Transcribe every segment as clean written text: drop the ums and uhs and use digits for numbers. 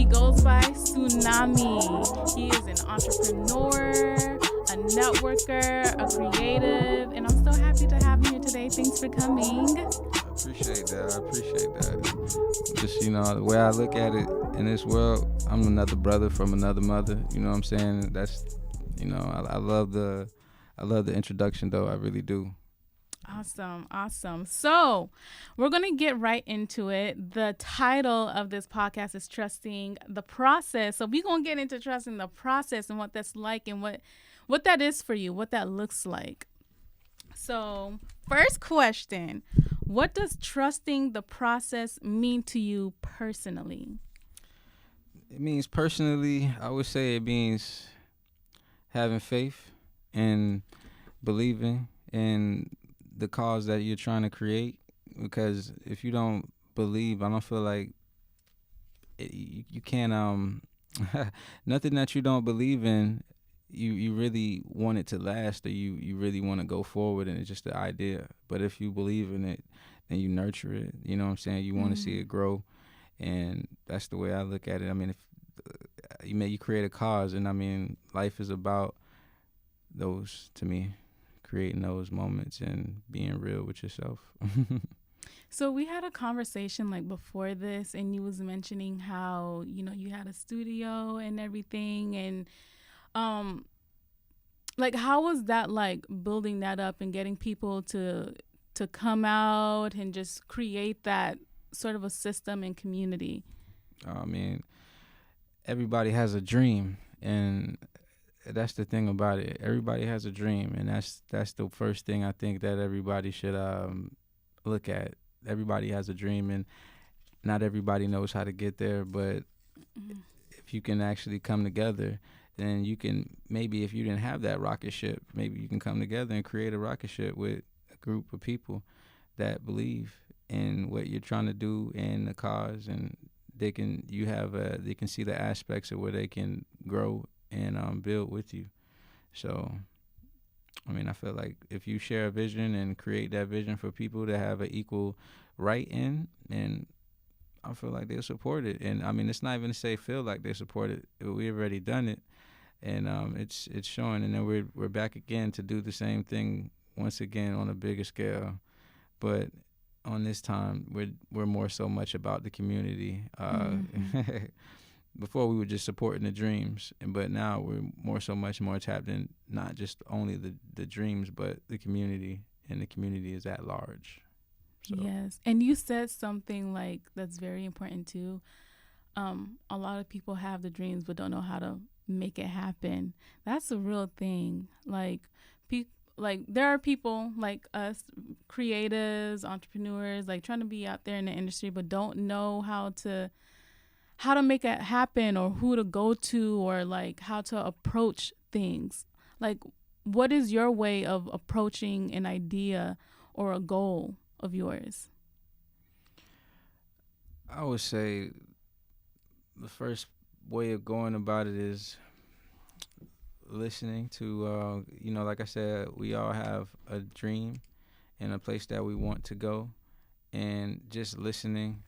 He goes by Tsunami. He is an entrepreneur, a networker, a creative, and I'm so happy to have him here today. Thanks for coming. I appreciate that. Just, the way I look at it in this world, I'm another brother from another mother. You know what I'm saying? That's, I love the introduction though. I really do. Awesome. So we're going to get right into it. The title of this podcast is Trusting the Process. So we're going to get into trusting the process and what that's like and what that is for you, what that looks like. So first question, what does trusting the process mean to you personally? It means personally, I would say it means having faith and believing in the cause that you're trying to create, because if you don't believe, I don't feel like you can't nothing that you don't believe in, you really want it to last, or you really want to go forward, and it's just the idea. But if you believe in it, then you nurture it, you know what I'm saying? You want to see it grow, and that's the way I look at it. I mean, if you create a cause, and I mean, life is about those, to me, creating those moments and being real with yourself. So we had a conversation like before this, and you was mentioning how, you had a studio and everything, and like how was that like building that up and getting people to come out and just create that sort of a system and community? I mean, everybody has a dream, and that's the thing about it. Everybody has a dream, and that's the first thing I think that everybody should look at. Everybody has a dream, and not everybody knows how to get there, but if you can actually come together, then you can, maybe if you didn't have that rocket ship, maybe you can come together and create a rocket ship with a group of people that believe in what you're trying to do and the cause, and they can see the aspects of where they can grow and build with you. So, I mean, I feel like if you share a vision and create that vision for people to have an equal right in, and I feel like they'll support it. And I mean, it's not even to say feel like they support it. We've already done it, and it's showing. And then we're back again to do the same thing once again on a bigger scale, but on this time we're more so much about the community. Before we were just supporting the dreams, but now we're much more tapped in, not just only the dreams, but the community, and the community is at large. So. Yes, and you said something like that's very important too. A lot of people have the dreams but don't know how to make it happen. That's a real thing. Like there are people like us, creatives, entrepreneurs, like trying to be out there in the industry but don't know how to make it happen, or who to go to, or like how to approach things. Like, what is your way of approaching an idea or a goal of yours? I would say the first way of going about it is listening to, like I said, we all have a dream and a place that we want to go, and just listening.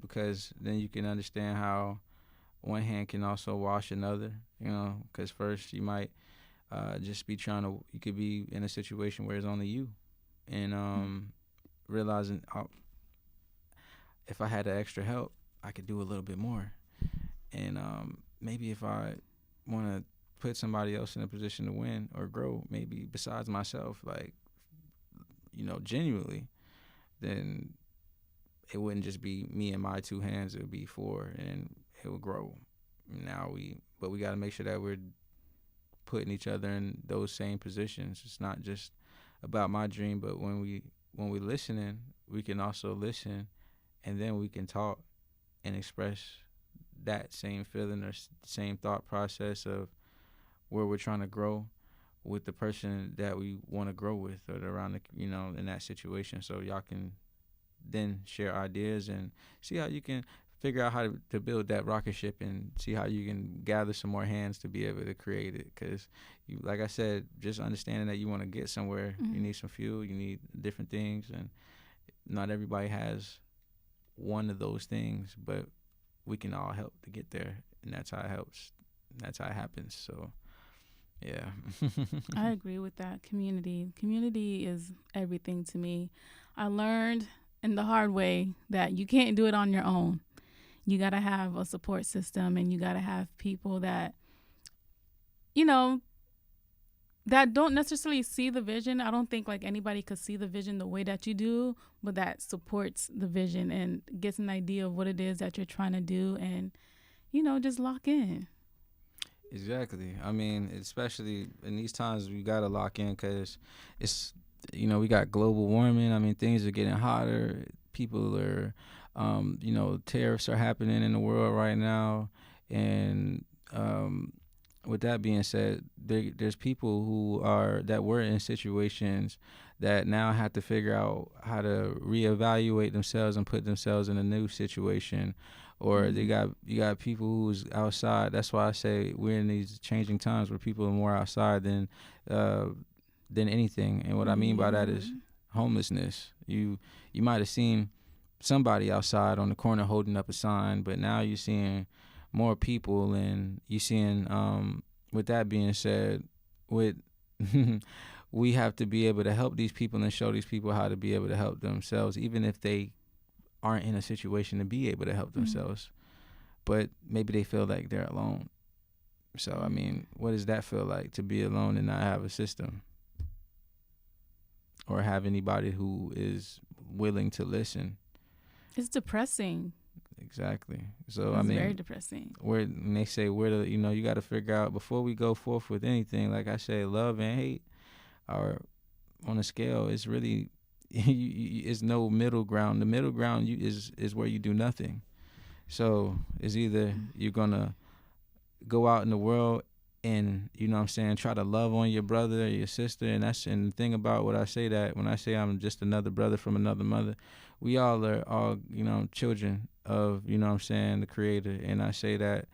Because then you can understand how one hand can also wash another, because first you might just be you could be in a situation where it's only you, and realizing, if I had the extra help, I could do a little bit more. And maybe if I want to put somebody else in a position to win or grow, maybe besides myself, like, genuinely, then it wouldn't just be me and my two hands. It would be four, and it would grow. But we got to make sure that we're putting each other in those same positions. It's not just about my dream, but when we listening, we can also listen, and then we can talk and express that same feeling or same thought process of where we're trying to grow with the person that we want to grow with, or around in that situation. So y'all can then share ideas and see how you can figure out how to build that rocket ship, and see how you can gather some more hands to be able to create it. Because, like I said, just understanding that you want to get somewhere, you need some fuel, you need different things, and not everybody has one of those things, but we can all help to get there, and that's how it helps. That's how it happens. So yeah. I agree with that. Community is everything to me. I learned in the hard way that you can't do it on your own. You got to have a support system, and you got to have people that, you know, that don't necessarily see the vision. I don't think like anybody could see the vision the way that you do, but that supports the vision and gets an idea of what it is that you're trying to do, and, just lock in. Exactly. I mean, especially in these times, we gotta lock in because it's, we got global warming. I mean, things are getting hotter. People are, tariffs are happening in the world right now, and with that being said, there's people that were in situations that now have to figure out how to reevaluate themselves and put themselves in a new situation, or you got people who's outside. That's why I say we're in these changing times where people are more outside than anything. And what I mean by that is homelessness. You might have seen somebody outside on the corner holding up a sign, but now you're seeing more people, and you seeing with that being said, with we have to be able to help these people and show these people how to be able to help themselves, even if they aren't in a situation to be able to help themselves, but maybe they feel like they're alone. So I mean, what does that feel like, to be alone and not have a system or have anybody who is willing to listen? It's depressing. Exactly. So it's very depressing. When they say you got to figure out before we go forth with anything. Like I say, love and hate are on a scale. It's really it's no middle ground. The middle ground is where you do nothing. So it's either you're gonna go out in the world and try to love on your brother or your sister, and the thing about what I say, that when I say I'm just another brother from another mother, we all are children of the Creator, and I say that,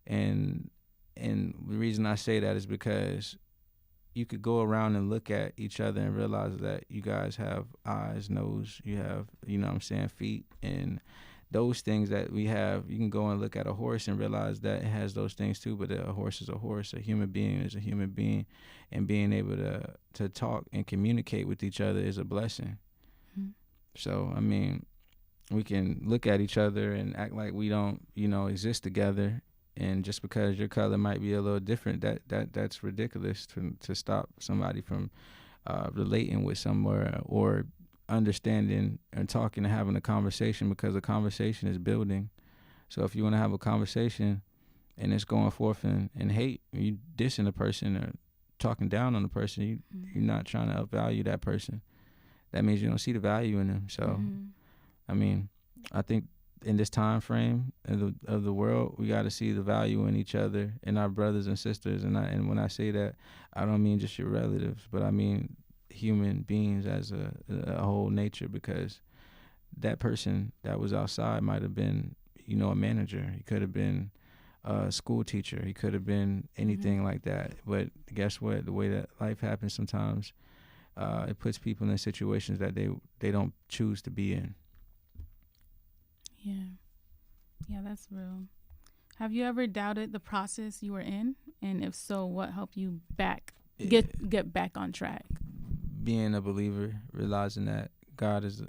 and the reason I say that is because you could go around and look at each other and realize that you guys have eyes, nose, you have feet, and those things that we have. You can go and look at a horse and realize that it has those things too, but a horse is a horse. A human being is a human being, and being able to talk and communicate with each other is a blessing. So I mean, we can look at each other and act like we don't exist together, and just because your color might be a little different, that's ridiculous to stop somebody from relating with somewhere, or understanding and talking and having a conversation, because a conversation is building. So if you want to have a conversation and it's going forth in hate, you dissing a person or talking down on the person, you're not trying to upvalue that person. That means you don't see the value in them. So I mean, I think in this time frame of the world, we got to see the value in each other and our brothers and sisters. And when I say that, I don't mean just your relatives, but I mean human beings as a whole nature, because that person that was outside might have been a manager, he could have been a school teacher, he could have been anything like that. But guess what, the way that life happens sometimes, it puts people in situations that they don't choose to be in. Yeah, that's real. Have you ever doubted the process you were in, and if so, what helped you get back on track? Being a believer, realizing that God is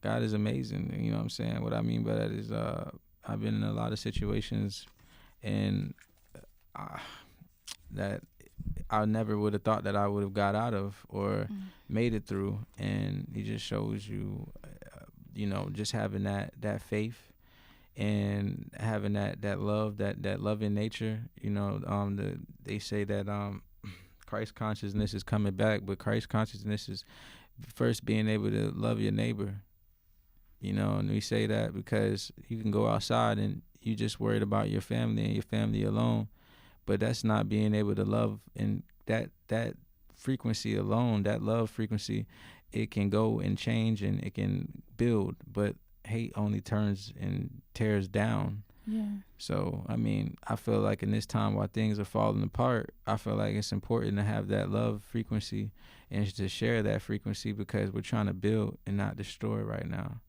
God is amazing. You know what I'm saying? What I mean by that is, I've been in a lot of situations, and that I never would have thought that I would have got out of or made it through. And He just shows you, just having that faith and having that love, that loving nature. They say that Christ consciousness is coming back, but Christ consciousness is first being able to love your neighbor. And we say that because you can go outside and you just worried about your family and your family alone, but that's not being able to love. And that frequency alone, that love frequency, it can go and change and it can build, but hate only turns and tears down. Yeah. So, I mean, I feel like in this time while things are falling apart, I feel like it's important to have that love frequency and to share that frequency, because we're trying to build and not destroy right now.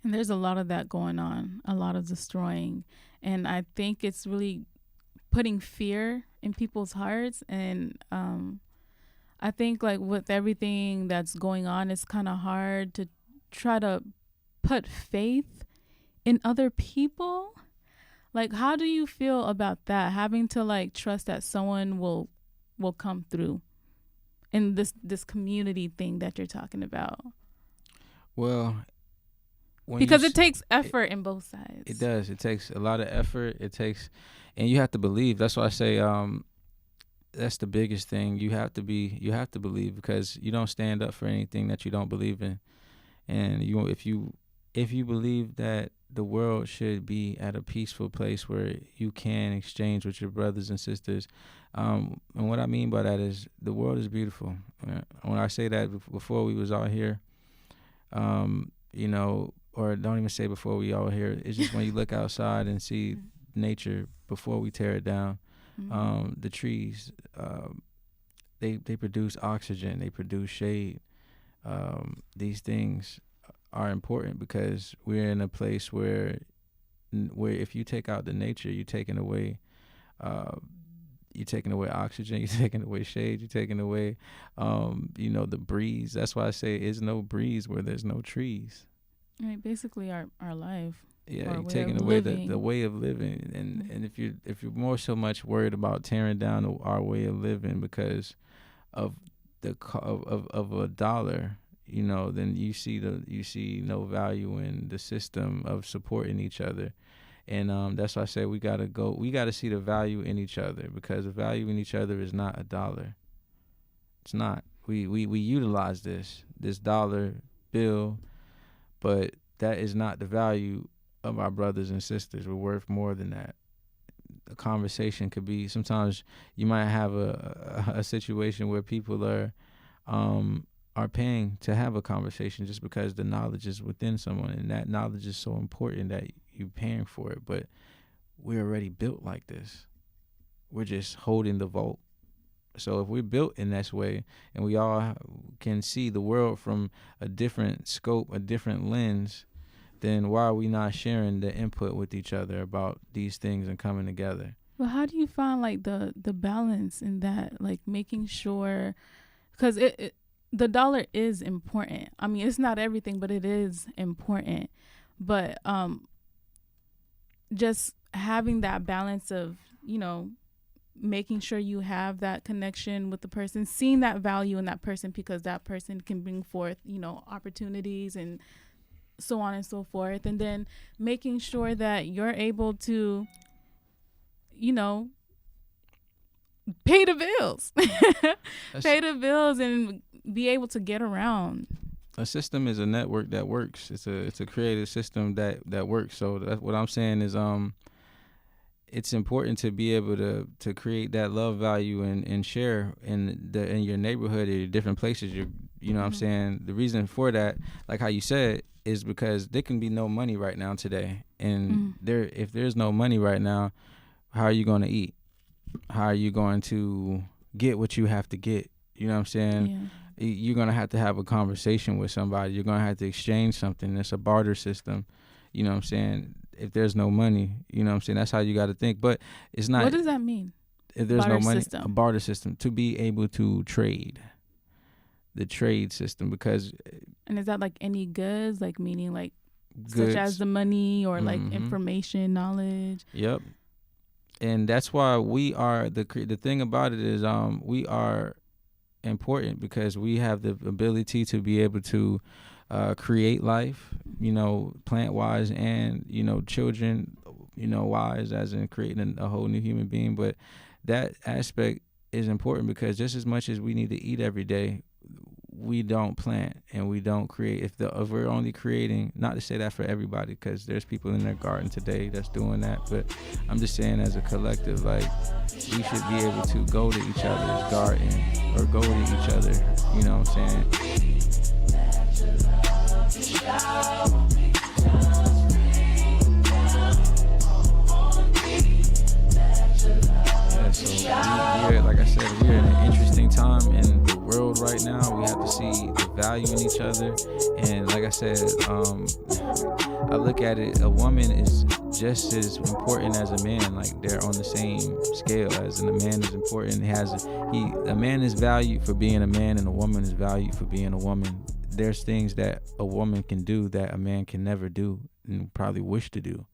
And there's a lot of that going on, a lot of destroying. And I think it's really putting fear in people's hearts. And I think, like, with everything that's going on, it's kind of hard to try to put faith in other people. Like, how do you feel about that? Having to, like, trust that someone will come through in this community thing that you're talking about. Well, because it takes effort in both sides. It does. It takes a lot of effort. It takes, and you have to believe. That's why I say that's the biggest thing. You have to believe, because you don't stand up for anything that you don't believe in. And if you believe that the world should be at a peaceful place where you can exchange with your brothers and sisters, and what I mean by that is the world is beautiful. When I say that, before we was out here, or don't even say before we all here, it's just when you look outside and see nature before we tear it down. The trees, they produce oxygen, they produce shade. These things are important because we're in a place where if you take out the nature, you're taking away oxygen, you're taking away shade, you're taking away the breeze. That's why I say there's no breeze where there's no trees. Right, basically our life. Yeah, you're taking away the way of living, and if you're more so much worried about tearing down our way of living because of of a dollar, then you see no value in the system of supporting each other, and that's why I say we gotta see the value in each other, because the value in each other is not a dollar. It's not. We utilize this dollar bill, but that is not the value of our brothers and sisters. We're worth more than that. A conversation could be, sometimes you might have a situation where people are paying to have a conversation just because the knowledge is within someone, and that knowledge is so important that you're paying for it. But we're already built like this. We're just holding the vault. So if we're built in this way, and we all can see the world from a different scope, a different lens, then why are we not sharing the input with each other about these things and coming together? Well, how do you find, like, the balance in that, like, making sure, because the dollar is important. I mean, it's not everything, but it is important. But just having that balance of, making sure you have that connection with the person, seeing that value in that person, because that person can bring forth, opportunities and so on and so forth. And then making sure that you're able to, pay the bills, pay the bills and be able to get around. A system is a network that works. It's a creative system that works. So that's what I'm saying is, it's important to be able to create that love value and share in your neighborhood or your different places. What I'm saying? The reason for that, like how you said, is because there can be no money right now today. And if there's no money right now, how are you going to eat? How are you going to get what you have to get? You know what I'm saying? Yeah. You're going to have a conversation with somebody. You're going to have to exchange something. It's a barter system. You know what I'm saying? If there's no money, you know what I'm saying? That's how you got to think. But it's not. What does that mean? If there's barter no money, system. A barter system, to be able to trade. The trade system, because. And is that like any goods, like meaning like goods, such as the money or like information, knowledge? Yep. And that's why we are the thing about it is we are important because we have the ability to be able to create life, plant wise and, children, wise, as in creating a whole new human being. But that aspect is important because just as much as we need to eat every day, we don't plant and we don't create. If we're only creating, not to say that for everybody, because there's people in their garden today that's doing that, but I'm just saying as a collective, like, we should be able to go to each other's garden or go to each other, you know what I'm saying? Yeah, so we're, like I said, we're in an interesting time in the world right now. We have to see the value in each other, and like I said, I look at it, a woman is just as important as a man. Like they're on the same scale as, and a man is important. A man is valued for being a man, and a woman is valued for being a woman. There's things that a woman can do that a man can never do and probably wish to do.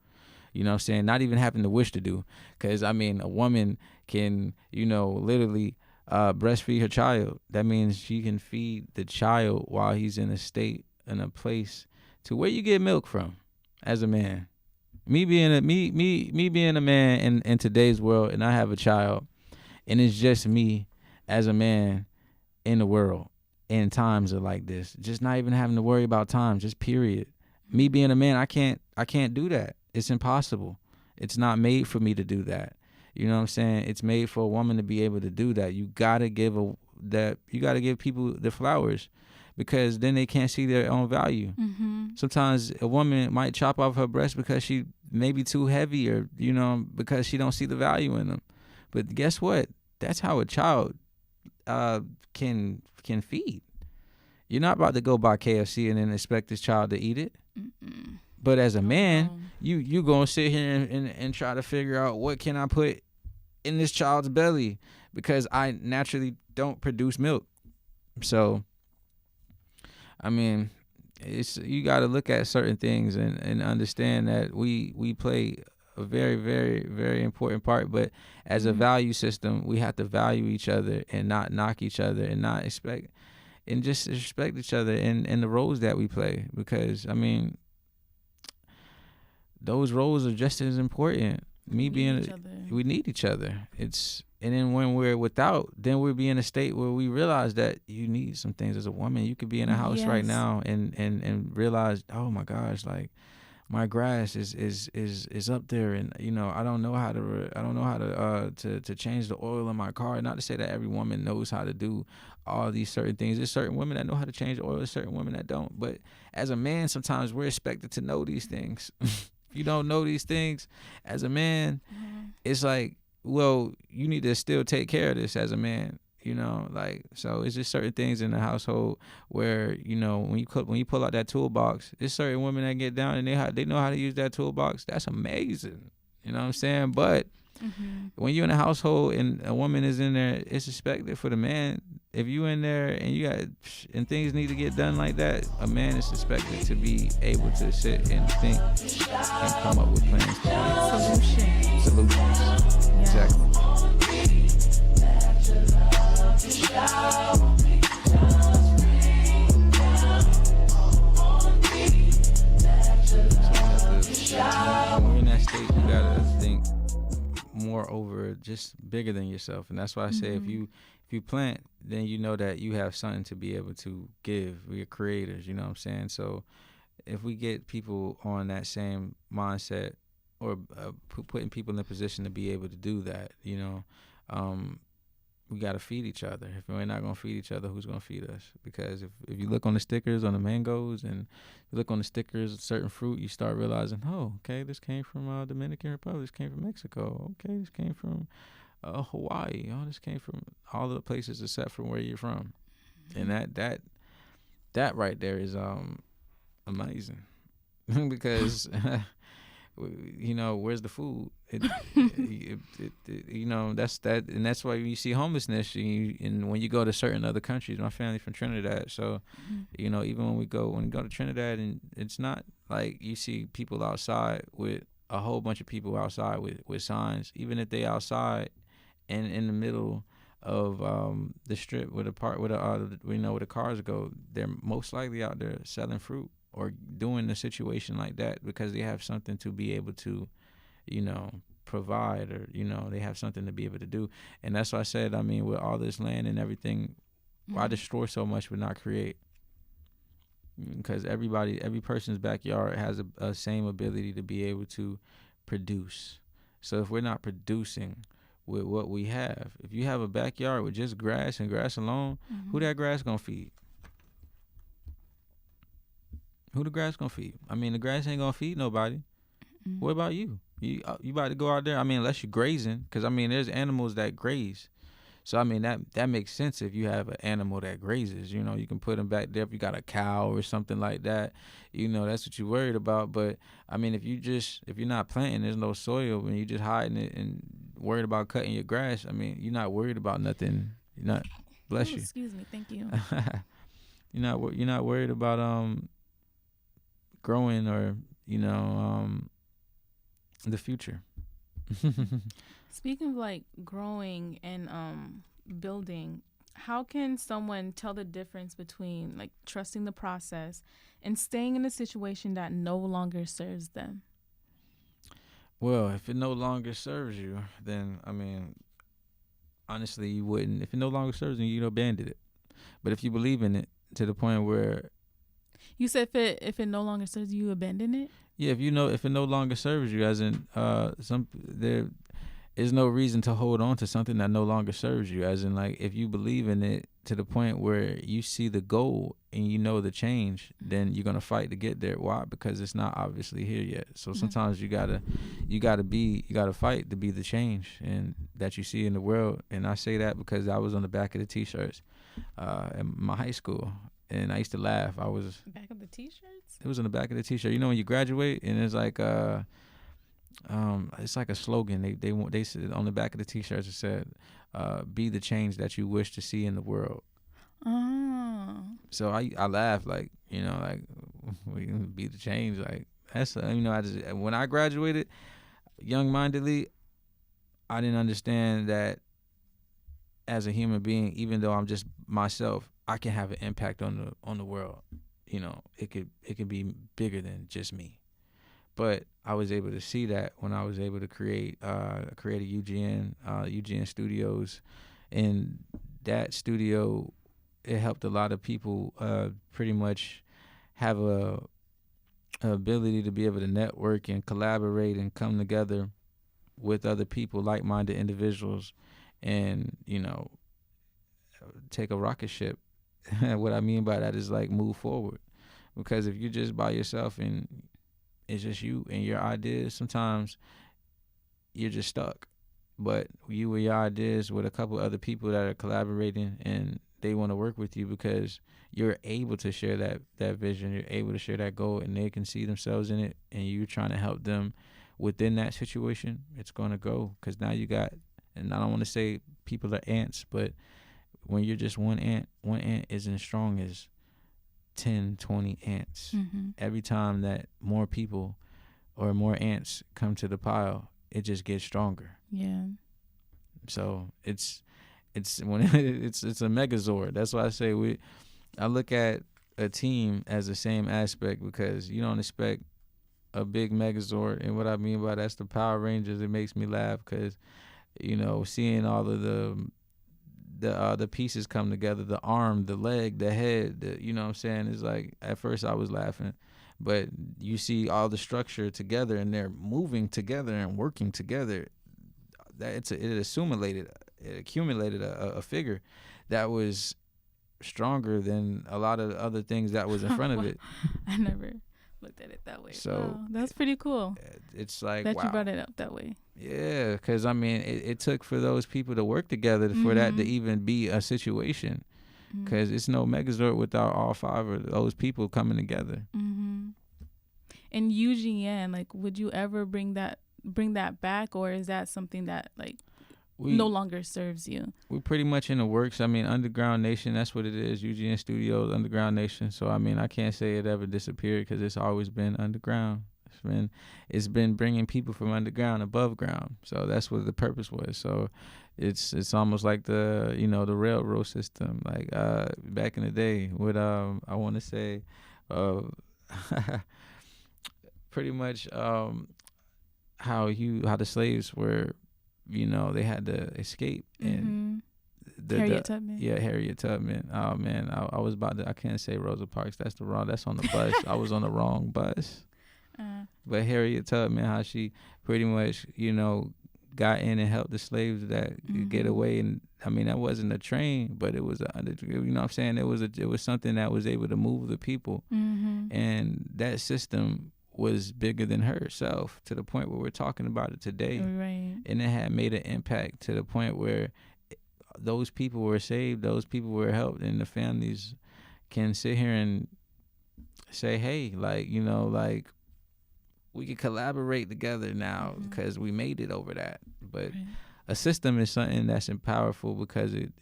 You know what I'm saying? Not even having to wish to do. Because, I mean, a woman can, literally breastfeed her child. That means she can feed the child while he's in a place to where you get milk from as a man. Me being a man in today's world, and I have a child, and it's just me as a man in the world, and times are like this. Just not even having to worry about time, just period. Me being a man, I can't do that. It's impossible. It's not made for me to do that. You know what I'm saying? It's made for a woman to be able to do that. You gotta give people the flowers, because then they can't see their own value. Mm-hmm. Sometimes a woman might chop off her breast because she may be too heavy, or because she don't see the value in them. But guess what? That's how a child can feed. You're not about to go buy KFC and then expect this child to eat it. Mm-mm. But as a man, no. you gonna sit here and try to figure out what can I put in this child's belly, because I naturally don't produce milk. So, I mean, you got to look at certain things and understand that we play a very, very, very important part. But as a value system, we have to value each other and not knock each other, and not expect, and just respect each other and the roles that we play. Because, I mean, those roles are just as important. We need each other. And then when we're without, then we'll be in a state where we realize that you need some things as a woman. You could be in a house right now and realize, oh my gosh, like my grass is up there, and I don't know how to change the oil in my car. Not to say that every woman knows how to do all these certain things. There's certain women that know how to change the oil, there's certain women that don't. But as a man, sometimes we're expected to know these things. If you don't know these things as a man, it's like, well, you need to still take care of this as a man, so it's just certain things in the household where, when you pull out that toolbox, there's certain women that get down and they know how to use that toolbox. That's amazing. You know what I'm saying? But when you're in a household and a woman is in there, it's expected for the man. If you in there and things need to get done like that, a man is expected to be able to sit and think and come up with plans to solutions. Yeah. Exactly. When we're in that state, you gotta think more over, just bigger than yourself. And that's why I say, if you plant, then you know that you have something to be able to give. We're creators, you know what I'm saying? So if we get people on that same mindset, or putting people in a position to be able to do that, we got to feed each other. If we're not going to feed each other, who's going to feed us? Because if you look on the stickers on the mangoes, and you look on the stickers of certain fruit, you start realizing, oh, okay, this came from Dominican Republic, this came from Mexico, okay, this came from Hawaii, oh, this came from all the places except from where you're from. And that right there is amazing. Because where's the food? That's why you see homelessness. And when you go to certain other countries, my family's from Trinidad, so even when we go to Trinidad, and it's not like you see people outside with a whole bunch of people outside with signs, even if they outside and in the middle of the strip where the cars go, they're most likely out there selling fruit or doing a situation like that, because they have something to be able to, provide, or, they have something to be able to do. And that's why I said, with all this land and everything, why destroy so much but not create? Because every person's backyard has a same ability to be able to produce. So if we're not producing with what we have, if you have a backyard with just grass and grass alone, who that grass gonna feed? Who the grass gonna feed? The grass ain't gonna feed nobody. What about you? You about to go out there? Unless you're grazing, because there's animals that graze. So I mean that makes sense if you have an animal that grazes. You know, you can put them back there. If you got a cow or something like that, you know, that's what you're worried about. But I mean, if you're not planting, there's no soil, and you just hiding it and worried about cutting your grass. I mean, you're not worried about nothing. You're not. Bless Ooh, you. excuse me. Thank you. You're not worried about growing or the future. Speaking of like growing and building, how can someone tell the difference between like trusting the process and staying in a situation that no longer serves them? Well, if it no longer serves you, then I mean, honestly, you wouldn't. If it no longer serves you, you'd abandon it. But if you believe in it to the point where, You said if it no longer serves you, you abandon it. yeah, if it no longer serves you, as in there is no reason to hold on to something that no longer serves you. As in, like, if you believe in it to the point where you see the goal and you know the change, then you're gonna fight to get there. Why? Because it's not obviously here yet. So sometimes you gotta fight to be the change and that you see in the world. And I say that because I was on the back of the t-shirts in my high school, and I used to laugh. Back of the t-shirts. It was on the back of the t-shirt. You know when you graduate and it's like a slogan. They said on the back of the t-shirts, it said, "Be the change that you wish to see in the world." Oh. So I laugh, like, like, we can be the change. Like, that's when I graduated, young mindedly, I didn't understand that as a human being, even though I'm just myself, I can have an impact on the world. It could be bigger than just me. But I was able to see that when I was able to create a UGN Studios, and that studio, it helped a lot of people pretty much have a ability to be able to network and collaborate and come together with other people, like-minded individuals, and take a rocket ship. What I mean by that is, like, move forward, because if you're just by yourself and it's just you and your ideas, sometimes you're just stuck. But you with your ideas with a couple other people that are collaborating, and they want to work with you because you're able to share that vision, you're able to share that goal, and they can see themselves in it, and you're trying to help them within that situation, it's going to go. Because now you got, and I don't want to say people are ants, but when you're just one ant isn't as strong as 10, 20 ants. Every time that more people or more ants come to the pile, it just gets stronger. Yeah. So it's when it's a megazord. That's why I say I look at a team as the same aspect, because you don't expect a big megazord. And what I mean by that's the Power Rangers. It makes me laugh because seeing all of the pieces come together, the arm, the leg, the head, you know what I'm saying? It's like, at first I was laughing, but you see all the structure together and they're moving together and working together. That it accumulated a figure that was stronger than a lot of other things that was in front of it. I never looked at it that way. So wow, that's pretty cool. It's like, that wow. You brought it up that way. Yeah, because I mean, it took for those people to work together for that to even be a situation. Because it's no Megazord without all five of those people coming together. And UGN, like, would you ever bring that back, or is that something that like no longer serves you? We're pretty much in the works. I mean, Underground Nation, that's what it is. UGN Studios, Underground Nation. So I mean, I can't say it ever disappeared, because it's always been underground. It's been bringing people from underground above ground. So that's what the purpose was. So it's almost like the the railroad system, like back in the day with I want to say pretty much how the slaves were, they had to escape, and Harriet Tubman. Yeah, Harriet Tubman. Oh man, I was about to, I can't say Rosa Parks. That's on the bus. I was on the wrong bus. But Harriet Tubman, how she pretty much, got in and helped the slaves that get away. And I mean, that wasn't a train, but it was what I'm saying? It was something that was able to move the people. And that system was bigger than herself, to the point where we're talking about it today. Right. And it had made an impact to the point where those people were saved, those people were helped, and the families can sit here and say, hey, like, like, we can collaborate together now because we made it over that. But Right. a system is something that's powerful because it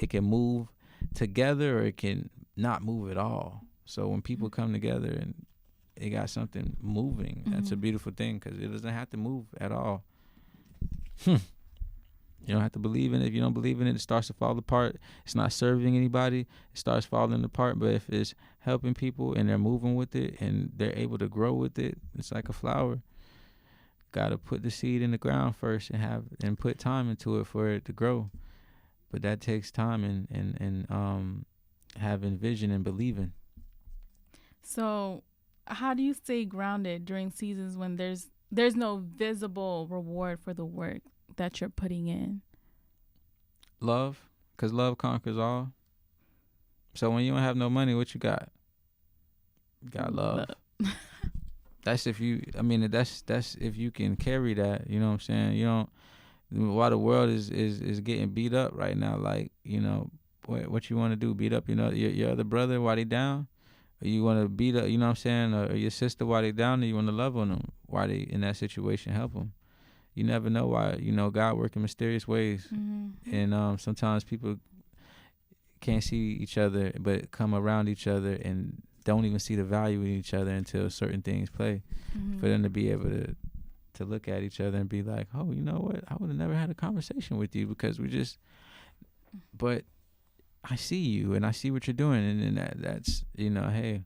can move together or it can not move at all. So when people come together and they got something moving, that's a beautiful thing because it doesn't have to move at all. You don't have to believe in it. If you don't believe in it, it starts to fall apart. It's not serving anybody. It starts falling apart. But if it's helping people and they're moving with it and they're able to grow with it, it's like a flower. Got to put the seed in the ground first and put time into it for it to grow. But that takes time and having vision and believing. So, how do you stay grounded during seasons when there's no visible reward for the work that you're putting in? Love, because love conquers all. So when you don't have no money, what you got? You got love. That's if you. I mean, that's if you can carry that. You know what I'm saying? You don't. While the world is getting beat up right now, like, what you want to do? Beat up, your other brother while they down? Or you want to beat up, you know what I'm saying? Or your sister while they down, or you want to love on them while they in that situation, help them. You never know why, God work in mysterious ways. And sometimes people can't see each other, but come around each other and don't even see the value in each other until certain things play. For them to be able to look at each other and be like, oh, you know what? I would have never had a conversation with you because but I see you and I see what you're doing. And then that's, hey,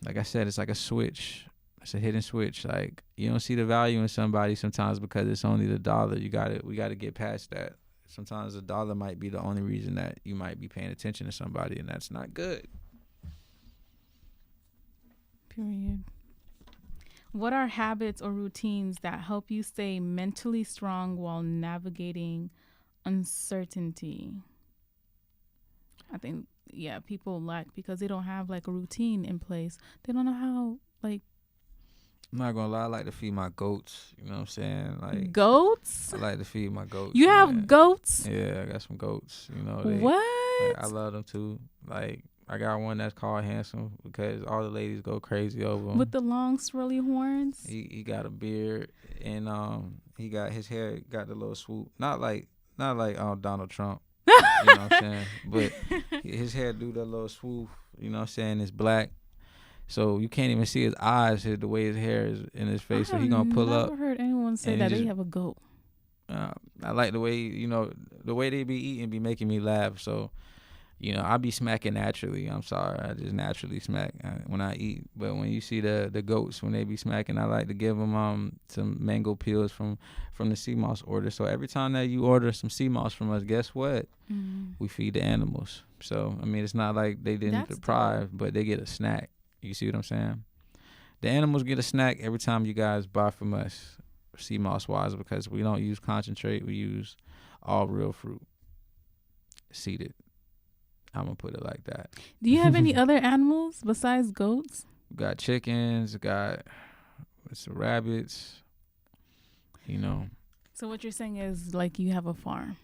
like I said, it's like a switch. It's a hidden switch. Like, you don't see the value in somebody sometimes because it's only the dollar. We got to get past that. Sometimes the dollar might be the only reason that you might be paying attention to somebody, and that's not good. Period. What are habits or routines that help you stay mentally strong while navigating uncertainty? I think, people lack because they don't have like a routine in place. They don't know how, like, I'm not gonna lie, I like to feed my goats. You know what I'm saying? Like, goats? I like to feed my goats. You have man. goats? Yeah, I got some goats. What? Like, I love them too. Like, I got one that's called Handsome because all the ladies go crazy over him. With the long swirly horns? He got a beard and he got his hair got the little swoop. Not like Donald Trump. You know what I'm saying? But his hair do that little swoop. You know what I'm saying? It's black. So you can't even see his eyes, the way his hair is in his face. So he gonna pull up. I've never heard anyone say that they have a goat. I like the way the way they be eating be making me laugh. So I be smacking naturally. I'm sorry, I just naturally smack when I eat. But when you see the goats when they be smacking, I like to give them some mango peels from the sea moss order. So every time that you order some sea moss from us, guess what? We feed the animals. So I mean, it's not like they didn't deprive, but they get a snack. You see what I'm saying? The animals get a snack every time you guys buy from us, sea moss wise, because we don't use concentrate. We use all real fruit, seeded. I'm gonna put it like that. Do you have any other animals besides goats? We got chickens. Got some rabbits. So what you're saying is like you have a farm.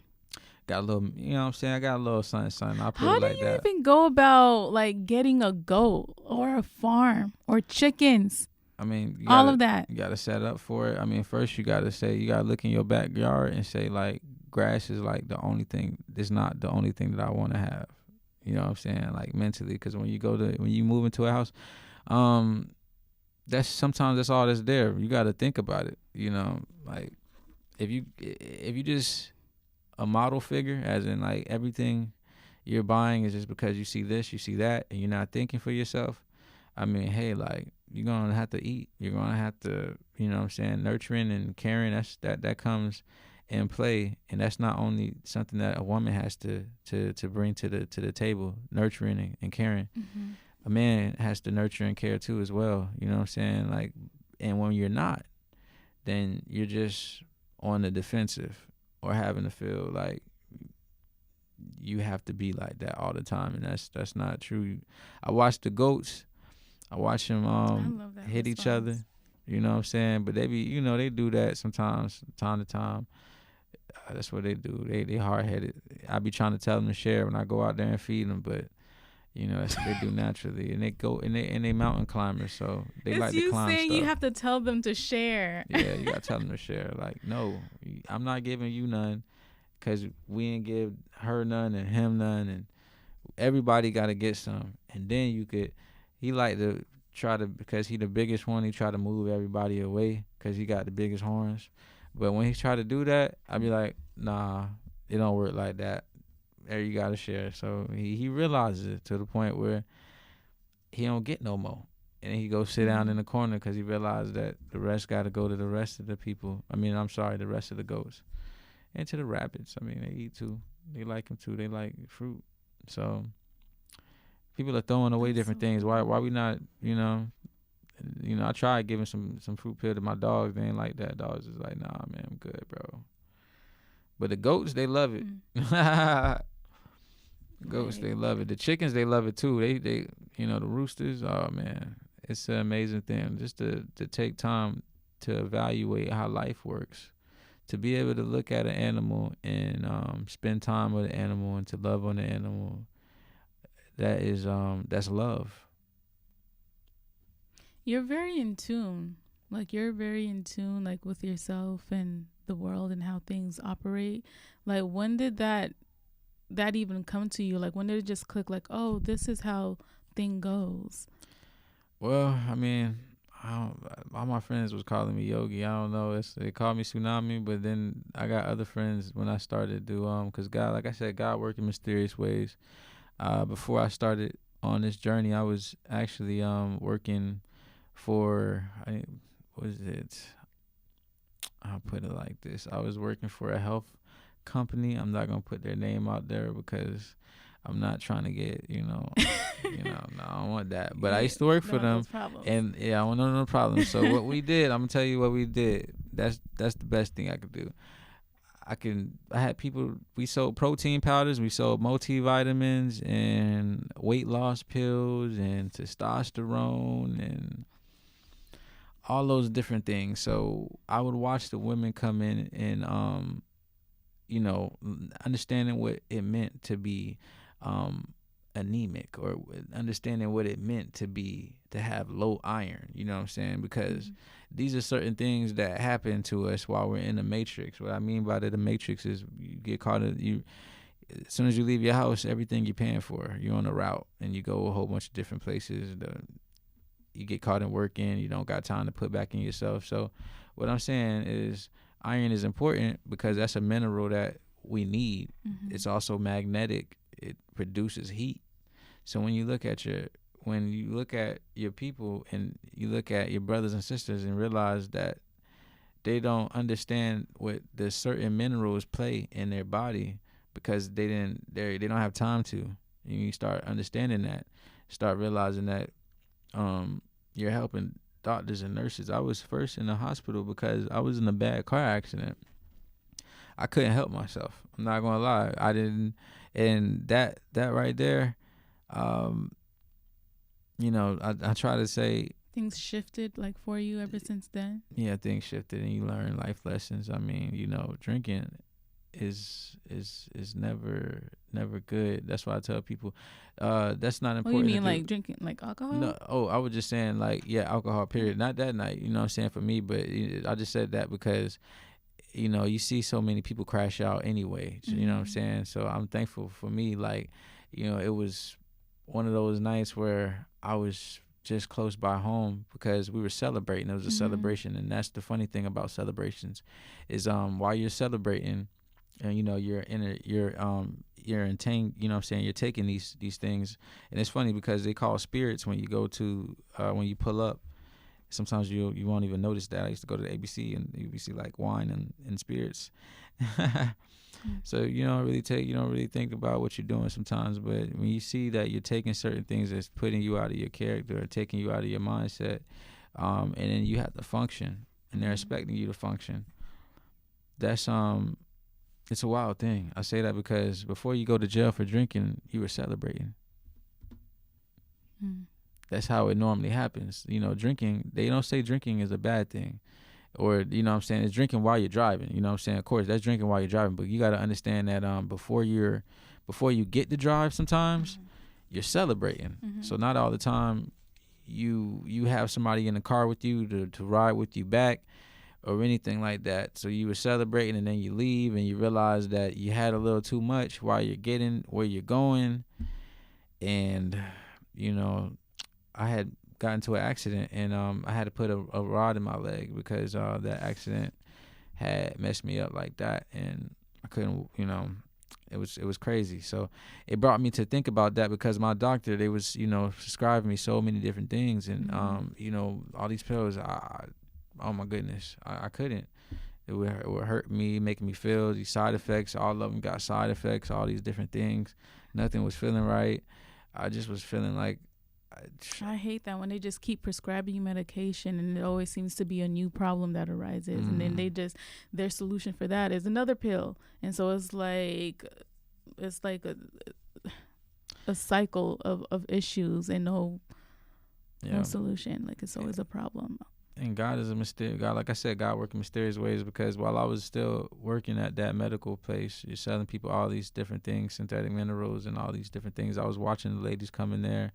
Got a little, you know what I'm saying? I got a little something. I put How it like do you that. even go about like getting a goat or a farm or chickens? I mean, all of that. You got to set up for it. I mean, first you got to look in your backyard and say like grass is like the only thing. It's not the only thing that I want to have. You know what I'm saying? Like mentally, because when you move into a house, that's all that's there. You got to think about it. Like if you just a model figure, as in like everything you're buying is just because you see this, you see that, and you're not thinking for yourself. I mean, hey, like you're gonna have to eat. You're gonna have to, you know what I'm saying, nurturing and caring. That comes in play, and that's not only something that a woman has to bring to the table, nurturing and caring. A man has to nurture and care too as well. You know what I'm saying? Like, and when you're not, then you're just on the defensive or having to feel like you have to be like that all the time, and that's not true. I watch the goats. I watch them hit each other. You know what I'm saying? But they be, they do that sometimes, time to time. That's what they do. They hard headed. I be trying to tell them to share when I go out there and feed them, but that's what they do naturally. And they mountain climbers, so they It's like to you climb saying you stuff. have to tell them to share. Yeah, you gotta tell them to share. Like, no, I'm not giving you none, cause we ain't give her none and him none, and everybody gotta get some. And then you could, he like to try to, because he the biggest one, he try to move everybody away, cause he got the biggest horns. But when he try to do that, I be like, nah, it don't work like that. There, you gotta share. So he realizes it to the point where he don't get no more, and he go sit down in the corner because he realized that the rest got to go to the rest of the people. I mean, I'm sorry, the rest of the goats and to the rabbits. I mean, they eat too. They like them too. They like fruit. So people are throwing away different things. Why we not? I tried giving some fruit pill to my dogs. They ain't like that. Dogs is like, nah, man, I'm good, bro. But the goats, they love it. Goats, right. They love it. The chickens, they love it too. They the roosters. Oh man, it's an amazing thing just to take time to evaluate how life works, to be able to look at an animal and spend time with an animal and to love on the animal. That is that's love. You're very in tune. Like, you're very in tune, like, with yourself and the world and how things operate. Like, when did that even come to you? Like, when did it just click, like, oh, this is how thing goes? Well, I mean, all my friends was calling me Yogi. I don't know. They called me Tsunami, but then I got other friends when I started to because God, like I said, God worked in mysterious ways. Before I started on this journey, I was actually working for, what is it? I'll put it like this. I was working for a health company. I'm not gonna put their name out there because I'm not trying to get, no, I don't want that. But I used to work for them, and I want no problems. So what we did, I'm gonna tell you what we did. That's the best thing I could do. I had people, we sold protein powders, we sold multivitamins and weight loss pills and testosterone and all those different things. So I would watch the women come in and understanding what it meant to be anemic, or understanding what it meant to have low iron, you know what I'm saying? Because these are certain things that happen to us while we're in the matrix. What I mean by the matrix is you get caught in, as soon as you leave your house, everything you're paying for, you're on a route and you go a whole bunch of different places. You get caught in working, you don't got time to put back in yourself. So what I'm saying is iron is important because that's a mineral that we need. It's also magnetic. It produces heat. So when you look at your people and you look at your brothers and sisters and realize that they don't understand what the certain minerals play in their body because they don't have time to. And you start understanding that, start realizing that you're helping doctors and nurses. I was first in the hospital because I was in a bad car accident. I couldn't help myself. I'm not gonna lie. I didn't, and that right there, I try to say things shifted like for you ever since then. Yeah, things shifted, and you learn life lessons. I mean, drinking is never good. That's why I tell people that's not important. What do you mean, like drinking like alcohol? No, I was just saying alcohol, period. Not that night, you know what I'm saying, for me, but I just said that because you see so many people crash out anyway, you know what I'm saying? So I'm thankful for me, it was one of those nights where I was just close by home because we were celebrating. It was a celebration, and that's the funny thing about celebrations is while you're celebrating and you're in you're in you know what I'm saying, you're taking these things, and it's funny because they call spirits when you go to when you pull up. Sometimes you won't even notice that. I used to go to the ABC, and you see like wine and spirits. So you don't really think about what you're doing sometimes, but when you see that you're taking certain things that's putting you out of your character or taking you out of your mindset, and then you have to function, and they're expecting you to function. That's it's a wild thing. I say that because before you go to jail for drinking, you were celebrating. That's how it normally happens. Drinking, they don't say drinking is a bad thing. or you know what I'm saying, it's drinking while you're driving. You know what I'm saying? Of course, that's drinking while you're driving, but you got to understand that before you get to drive, sometimes you're celebrating. So not all the time you have somebody in the car with you to ride with you back or anything like that. So you were celebrating, and then you leave and you realize that you had a little too much while you're getting where you're going. And you know, I had got into an accident, and I had to put a rod in my leg because that accident had messed me up like that, and I couldn't, you know, it was crazy. So it brought me to think about that, because my doctor, they was, you know, prescribing me so many different things, and you know, all these pills. Oh my goodness, I couldn't. It would hurt me, making me feel these side effects. All of them got side effects, all these different things. Nothing was feeling right. I just was feeling like, I hate that when they just keep prescribing you medication, and it always seems to be a new problem that arises, and then their solution for that is another pill, and so it's like a cycle of issues and no solution. Like, it's always a problem. And God is a mysterious God. Like I said, God working mysterious ways, because while I was still working at that medical place, you're selling people all these different things, synthetic minerals and all these different things. I was watching the ladies come in there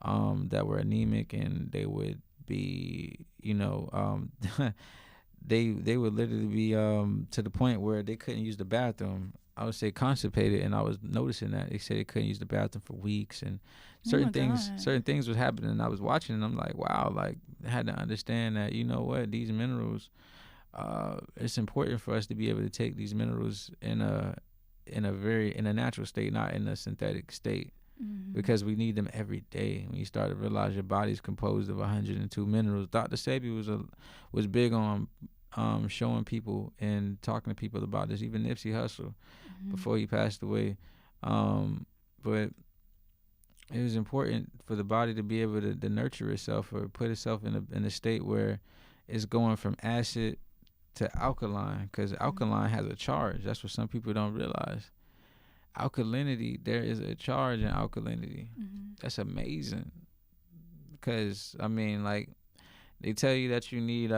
that were anemic, and they would be, you know, they would literally be to the point where they couldn't use the bathroom. I would say constipated, and I was noticing that they said they couldn't use the bathroom for weeks, and certain things was happening, and I was watching, and I'm like, wow, like, I had to understand that, you know what, these minerals, it's important for us to be able to take these minerals in a natural state, not in a synthetic state, because we need them every day. When you start to realize your body's composed of 102 minerals. Dr. Sebi was big on showing people and talking to people about this, even Nipsey Hussle, before he passed away. But it was important for the body to be able to nurture itself, or put itself in a state where it's going from acid to alkaline, because alkaline has a charge. That's what some people don't realize. Alkalinity, there is a charge in alkalinity. That's amazing, because I mean, like, they tell you that you need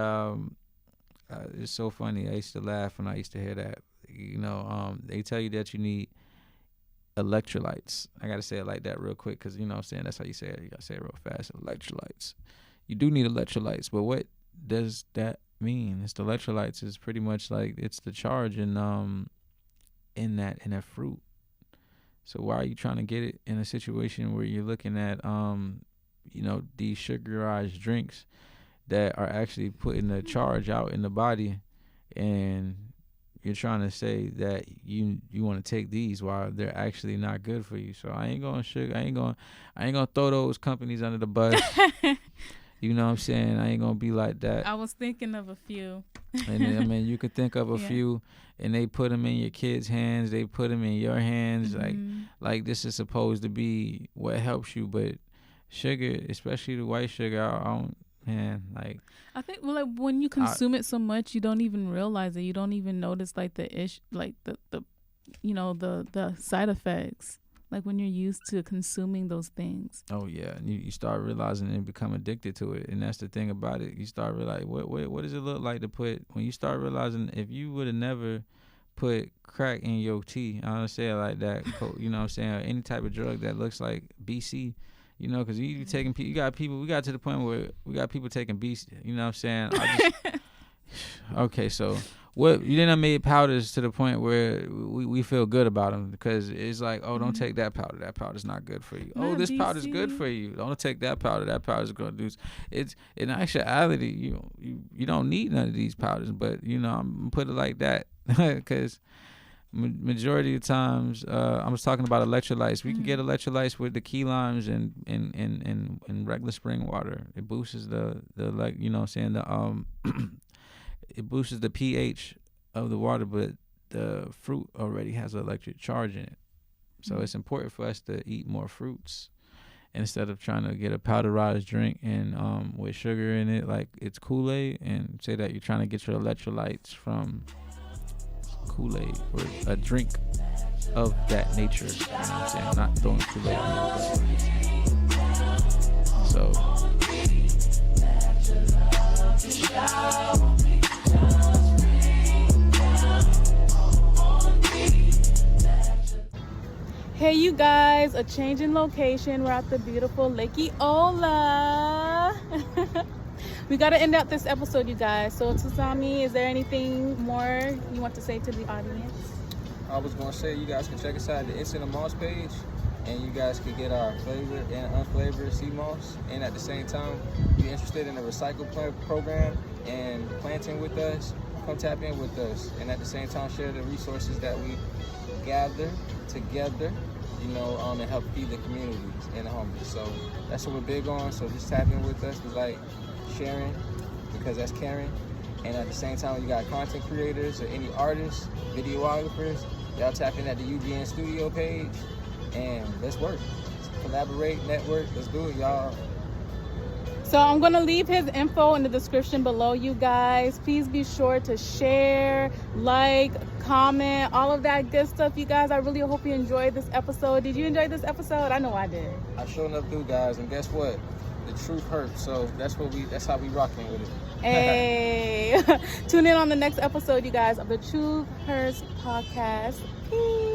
it's so funny. I used to laugh when I used to hear that. You know, they tell you that you need electrolytes. I gotta say it like that real quick, because you know what I'm saying, that's how you say it. You gotta say it real fast. Electrolytes. You do need electrolytes, but what does that mean? It's the electrolytes is pretty much like it's the charge in that fruit. So why are you trying to get it in a situation where you're looking at you know, these sugarized drinks that are actually putting the charge out in the body, and you're trying to say that you want to take these while they're actually not good for you. So I ain't gonna throw those companies under the bus. You know what I'm saying? I ain't gonna be like that. I was thinking of a few. And then, I mean, you could think of a few, and they put them in your kids' hands. They put them in your hands. Like this is supposed to be what helps you, but sugar, especially the white sugar, I don't. Man, like, I think, well, like, when you consume it so much, you don't even realize it. You don't even notice like the you know, the side effects, like when you're used to consuming those things. Oh yeah, and you start realizing and become addicted to it, and that's the thing about it. You start realizing what does it look like to put, when you start realizing, if you would have never put crack in your tea, I don't say it like that, you know what I'm saying, or any type of drug that looks like BC. You know, because we got to the point where we got people taking beats, you know what I'm saying? Okay, so what, you didn't made powders to the point where we feel good about them, because it's like, oh, don't take that powder. That powder's not good for you. Oh, this powder's good for you. Don't take that powder. That powder's going to do. It's, in actuality, you don't need none of these powders, but, you know, I'm going to put it like that, because majority of times, I was talking about electrolytes. We can get electrolytes with the key limes and regular spring water. It boosts the like, you know what I'm saying, it boosts the pH of the water, but the fruit already has an electric charge in it. So it's important for us to eat more fruits instead of trying to get a powderized drink and with sugar in it, like it's Kool-Aid, and say that you're trying to get your electrolytes from Kool-Aid or a drink of that nature. You know what I'm saying? I'm not throwing Kool-Aid on it. So you guys, a change in location. We're at the beautiful Lake Eola. We got to end up this episode, you guys. So, Tsunami, is there anything more you want to say to the audience? I was going to say, you guys can check us out at the Instant Moss page, and you guys can get our flavored and unflavored sea moss. And at the same time, if you're interested in a recycle program and planting with us, come tap in with us. And at the same time, share the resources that we gather together, and help feed the communities and the homeless. So that's what we're big on. So just tap in with us. We like sharing because that's caring. And at the same time, you got content creators or any artists, videographers, y'all tap in at the UGN Studio page and let's work. Collaborate, network, let's do it, y'all. So I'm going to leave his info in the description below, you guys. Please be sure to share, like, comment, all of that good stuff, you guys. I really hope you enjoyed this episode. Did you enjoy this episode? I know I did. I sure enough do, guys. And guess what? The truth hurts. So that's how we rocking with it. Hey, tune in on the next episode, you guys, of the Truth Hurts podcast. Peace.